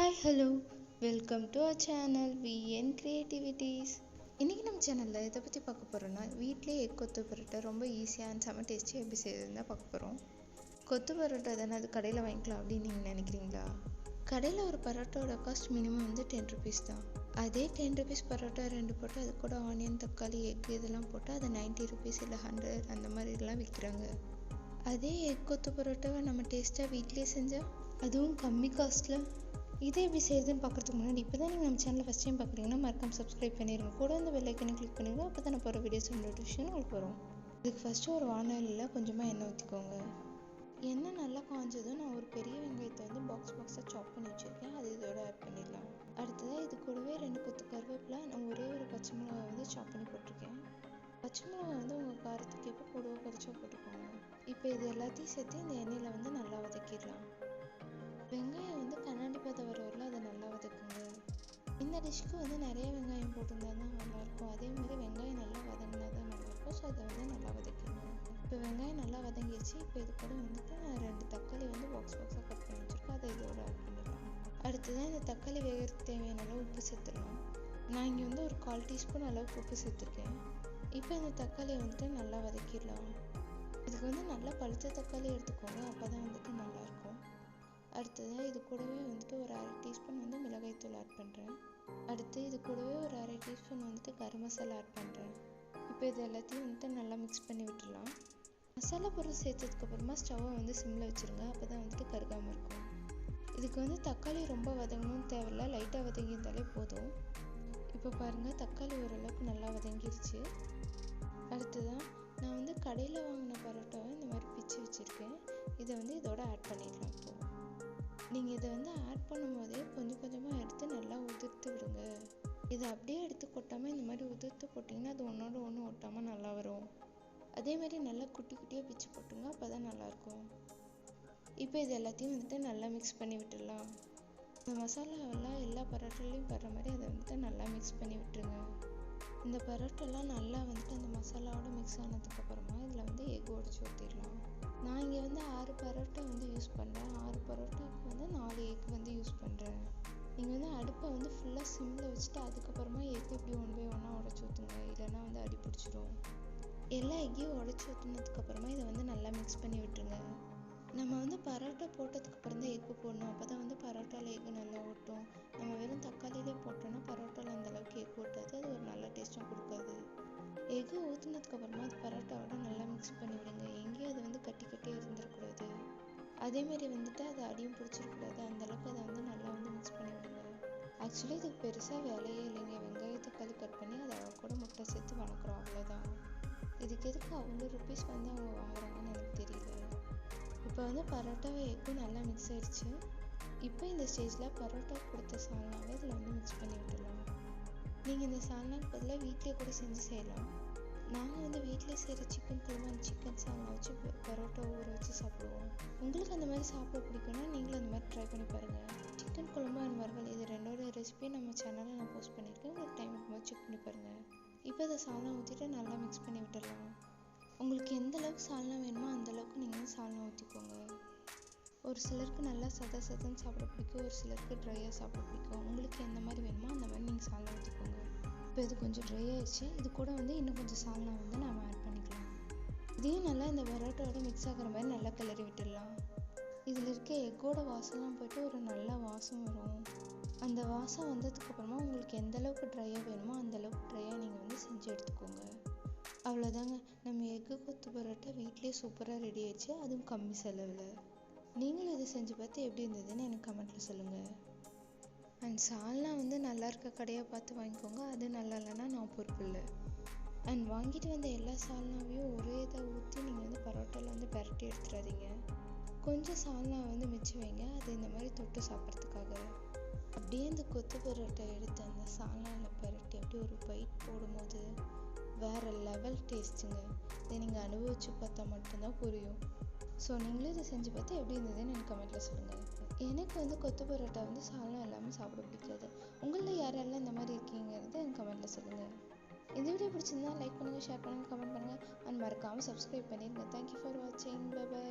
Hi hello welcome to our channel V N creativities. இன்றைக்கி நம்ம சேனலில் இதை பற்றி பார்க்க போகிறோன்னா வீட்டிலே எக் கொத்து பரோட்டா ரொம்ப ஈஸியாக அண்ட் செம்ம டேஸ்டியாக எப்படி செய்யுதுன்னு தான் பார்க்க போகிறோம். கொத்து பரோட்டா தானே அது கடையில் வாங்கிக்கலாம் அப்படின்னு நீங்கள் நினைக்கிறீங்களா? கடையில் ஒரு பரோட்டாவோட காஸ்ட் மினிமம் வந்து 10 rupees தான். அதே 10 rupees பரோட்டா 2 போட்டு அது கூட ஆனியன், தக்காளி, எக் இதெல்லாம் போட்டு அதை 90 rupees இல்லை 100 அந்த மாதிரிலாம் விற்கிறாங்க. அதே எக் கொத்து பரோட்டாவை நம்ம டேஸ்ட்டாக வீட்டிலே செஞ்சால் அதுவும் கம்மி காஸ்ட்டில் இதை எப்படி செய்யுதுன்னு பார்க்குறதுக்கு முன்னாடி இப்போ தான் நீங்கள் நம்ம சேனலில் ஃபஸ்ட் டைம் பார்க்குறீங்கன்னா மறக்காம சப்ஸ்கிரைப் பண்ணிடுங்க. கூட அந்த பெல் ஐக்கனை கிளிக் பண்ணிடுங்க. அப்போ தான் நான் போகிற வீடியோஸ் நோட்டிஃபிகேஷன் உங்களுக்கு வரும். இதுக்கு ஃபஸ்ட்டு ஒரு வானலியில் கொஞ்சமாக எண்ணெய் ஊற்றிக்கோங்க. எண்ணெய் நல்லா காஞ்சதும் நான் ஒரு பெரிய வெங்காயத்தை வந்து பாக்ஸாக சாப் பண்ணி வச்சுருக்கேன். அது இதோட ஆட் பண்ணிடலாம். அடுத்ததாக இது கூடவே 2 கொத்து கருவேப்பிலை, நான் ஒரே ஒரு பச்சை மிளகாய் வந்து சாப் பண்ணி போட்டிருக்கேன். பச்சை மிளகாய் வந்து உங்கள் காரத்துக்கு எப்போ கூடவோ குறைச்சா போட்டுக்கோங்க. இப்போ இது எல்லாத்தையும் சேர்த்து இந்த எண்ணெயில் வந்து நல்லா வதக்கிடலாம். வெங்காயம் வந்து கண்ணாடி பதம் வர வரல அதை நல்லா வதக்குங்க. இந்த டிஷ்க்கு வந்து நிறைய வெங்காயம் போட்டிருந்தா தான் நல்லாயிருக்கும். அதே மாதிரி வெங்காயம் நல்லா வதங்கினா தான் நல்லாயிருக்கும். ஸோ அதை வந்து நல்லா வதக்கிடணும். இப்போ வெங்காயம் நல்லா வதங்கிடுச்சு. இப்போ இது கூட வந்துட்டு நான் 2 தக்காளி வந்து பாக்ஸாக கட் பண்ணி வச்சுருக்கேன். அதை இதோட ஆட் பண்ணிடலாம். அடுத்ததான் இந்த தக்காளி வேகிறதுக்கு தேவையான அளவு உப்பு சேர்த்துடலாம். நான் இங்கே வந்து ஒரு 1/4 teaspoon அளவுக்கு உப்பு சேர்த்துருக்கேன். இப்போ இந்த தக்காளியை வந்துட்டு நல்லா வதக்கிடலாம். இதுக்கு வந்து நல்லா பழுத்த தக்காளி எடுத்துக்கோங்க, அப்போ தான் வந்துட்டு நல்லாயிருக்கும். அடுத்ததாக இது கூடவே வந்துட்டு ஒரு 1/2 teaspoon வந்து மிளகாய்த்தூள் ஆட் பண்ணுறேன். அடுத்து இது கூடவே ஒரு 1/2 teaspoon வந்துட்டு கரம் மசாலா ஆட் பண்ணுறேன். இப்போ இது எல்லாத்தையும் வந்துட்டு நல்லா மிக்ஸ் பண்ணி விட்டுடலாம். மசாலா பொருள் சேர்த்ததுக்கப்புறமா ஸ்டவ்வை வந்து சிம்மில் வச்சுருங்க, அப்போ தான் வந்துட்டு கருகாமல் இருக்கும். இதுக்கு வந்து தக்காளி ரொம்ப வதங்கணும்னு தேவையில்ல, லைட்டாக வதங்கியிருந்தாலே போதும். இப்போ பாருங்கள், தக்காளி ஓரளவுக்கு நல்லா வதங்கிருச்சு. அடுத்ததான் நான் வந்து கடையில் வாங்கின பரோட்டாவை இந்த மாதிரி பிச்சு வச்சுருக்கேன். இதை வந்து இதோட ஆட் பண்ணிடலாம். இப்போது நீங்கள் இதை வந்து ஆட் பண்ணும்போதே கொஞ்சம் கொஞ்சமாக எடுத்து நல்லா உதிர்த்து விடுங்க. இதை அப்படியே எடுத்து கொட்டாமல் இந்த மாதிரி உதிர்த்து போட்டிங்கன்னா அது ஒன்றோட ஒன்று ஒட்டாமல் நல்லா வரும். அதேமாதிரி நல்லா குட்டி குட்டியாக பிச்சு போட்டுங்க, அப்போ தான் நல்லாயிருக்கும். இப்போ இது எல்லாத்தையும் வந்துட்டு நல்லா மிக்ஸ் பண்ணி விட்டுடலாம். இந்த மசாலாவெல்லாம் எல்லா பரோட்டாலையும் படுற மாதிரி அதை வந்துட்டு நல்லா மிக்ஸ் பண்ணி விட்டுருங்க. இந்த பரோட்டாலாம் நல்லா வந்துட்டு அந்த மசாலாவோட மிக்ஸ் ஆனதுக்கப்புறமா இதில் வந்து எக் உடச்சி ஊற்றிடலாம். நான் இங்கே வந்து 6 பரோட்டா வந்து யூஸ் பண்ணுறேன். 6 பரோட்டாவுக்கு வந்து 4 எக் வந்து யூஸ் பண்ணுறேன். நீங்கள் வந்து அடுப்பை வந்து ஃபுல்லாக சிம்மில் வச்சுட்டு அதுக்கப்புறமா எக் இப்படி 1 by 1 உடச்சி ஊற்றுங்க, இல்லைன்னா வந்து அடி பிடிச்சிடும். எல்லா எக்கையும் உடச்சி ஊற்றினதுக்கப்புறமா இதை வந்து நல்லா மிக்ஸ் பண்ணி விட்டுருங்க. நம்ம வந்து பரோட்டா போட்டதுக்கப்புறம் தான் எக்கு போடணும், அப்போ தான் வந்து பரோட்டாவில் எக்கு நல்லா ஓட்டும். நம்ம வெறும் தக்காளியிலே போட்டோன்னா பரோட்டாவில் அந்தளவுக்கு எக் ஓட்டாது, அது ஒரு நல்ல டேஸ்ட்டும் கொடுக்காது. எக்கு ஊற்றினதுக்கப்புறமா அது பரோட்டாவோட நல்லா மிக்ஸ் பண்ணி விடுங்க. எங்கேயும் அது வந்து கட்டி இருந்துடக்கூடாது. அதேமாரி வந்துட்டு அதை அடியும் பிடிச்சிடக்கூடாது. அந்தளவுக்கு அதை வந்து நல்லா வந்து மிக்ஸ் பண்ணி விடுங்க. ஆக்சுவலி இதுக்கு பெருசாக வேலையே இல்லைங்க. வெங்காயம் தக்காளி கட் பண்ணி அதை கூட முட்டை சேர்த்து வணக்குறோம், அவ்வளோதான். இதுக்கு எதுக்கு அவ்வளோ ருப்பீஸ் வந்து அவங்க வாங்குறாங்கன்னு எனக்கு தெரியல. இப்போ வந்து பரோட்டாவை எக்கும் நல்லா மிக்ஸ் ஆகிடுச்சு. இப்போ இந்த ஸ்டேஜில் பரோட்டா கொடுத்த சால்னாவை இதில் வந்து மிக்ஸ் பண்ணி விட்டுடலாம். நீங்கள் இந்த சால்னாக்கு பதிலாக வீட்டிலே கூட செஞ்சு செய்யலாம். நாங்கள் வந்து வீட்டிலே செய்கிற சிக்கன் குழம்பு அந்த சிக்கன் சால்னா வச்சு பரோட்டா ஊற வச்சு சாப்பிடுவோம். உங்களுக்கு அந்த மாதிரி சாப்பிட பிடிக்கும்னா நீங்களும் அந்த மாதிரி ட்ரை பண்ணி பாருங்கள். சிக்கன் குழம்பு அண்ட் வறுவல் இது 2ஓட ரெசிபி நம்ம சேனலில் நான் போஸ்ட் பண்ணியிருக்கேன். உங்களுக்கு டைம் இருக்கும்போது செக் பண்ணி பாருங்கள். இப்போ அதை சால்னா ஊற்றிட்டு நல்லா மிக்ஸ் பண்ணி விட்டுடலாம். உங்களுக்கு எந்த அளவுக்கு சால்னா வேணுமோ அந்தளவுக்கு நீங்கள் சால்னா ஊற்றிக்கோங்க. ஒரு சிலருக்கு நல்லா சதன்னு சாப்பிட பிடிக்கும், ஒரு சிலருக்கு ட்ரையாக சாப்பிட பிடிக்கும். உங்களுக்கு எந்த மாதிரி வேணுமோ அந்த மாதிரி நீங்கள் சால்னா ஊற்றிக்கோங்க. இப்போ இது கொஞ்சம் ட்ரை ஆகிடுச்சு. இது கூட வந்து இன்னும் கொஞ்சம் சால்னா வந்து நம்ம ஆட் பண்ணிக்கலாம். இதையும் நல்லா இந்த பரோட்டாவோட மிக்ஸ் ஆகிற மாதிரி நல்லா கிளறி விட்டுடலாம். இதில் இருக்க எக்கோட வாசம்லாம் போய்ட்டு ஒரு நல்ல வாசம் வரும். அந்த வாசம் வந்ததுக்கப்புறமா உங்களுக்கு எந்த அளவுக்கு ட்ரையாக வேணுமோ அந்தளவுக்கு ட்ரையாக நீங்கள் வந்து செஞ்சு எடுத்துக்கோங்க. அவ்வளோதாங்க, நம்ம எக்கு கொத்து பரோட்டா வீட்லேயே சூப்பராக ரெடி ஆயிடுச்சு, அதுவும் கம்மி செலவில். நீங்களும் இதை செஞ்சு பார்த்து எப்படி இருந்ததுன்னு எனக்கு கமெண்ட்டில் சொல்லுங்கள். அண்ட் சால்னா வந்து நல்லா இருக்க கடையாக பார்த்து வாங்கிக்கோங்க. அது நல்லா இல்லைன்னா நான் பொறுப்பு இல்லை. அண்ட் வாங்கிட்டு வந்த எல்லா சால்னாவையும் ஒரே இதை ஊற்றி நீங்கள் வந்து பரோட்டாவில் வந்து பரட்டி எடுத்துடாதீங்க. கொஞ்சம் சால்னா வந்து மிச்சம் வைங்க, அது இந்த மாதிரி தொட்டு சாப்பிட்றதுக்காக. அப்படியே இந்த கொத்து பரோட்டா எடுத்து அந்த சால்னாவில் பரட்டி அப்படியே ஒரு பைட் போடும்போது வேறு லெவல் டேஸ்ட்டுங்க. இதை நீங்கள் அனுபவிச்சு பார்த்தா மட்டும்தான் புரியும். ஸோ நீங்களும் இதை செஞ்சு பார்த்து எப்படி இருந்ததுன்னு எனக்கு கமெண்ட்டில் சொல்லுங்கள். எனக்கு வந்து கொத்து பரோட்டா வந்து சால்னா எல்லாமே சாப்பிட பிடிக்காது. உங்களில் யாரெல்லாம் இந்த மாதிரி இருக்கீங்கிறது எனக்கு கமெண்ட்டில் சொல்லுங்கள். இந்த வீடியோ பிடிச்சிருந்தா லைக் பண்ணுங்கள், ஷேர் பண்ணுங்கள், கமெண்ட் பண்ணுங்கள் அண்ட் மறக்காமல் சப்ஸ்கிரைப் பண்ணிடுங்க. தேங்க்யூ ஃபார் வாட்சிங். பை.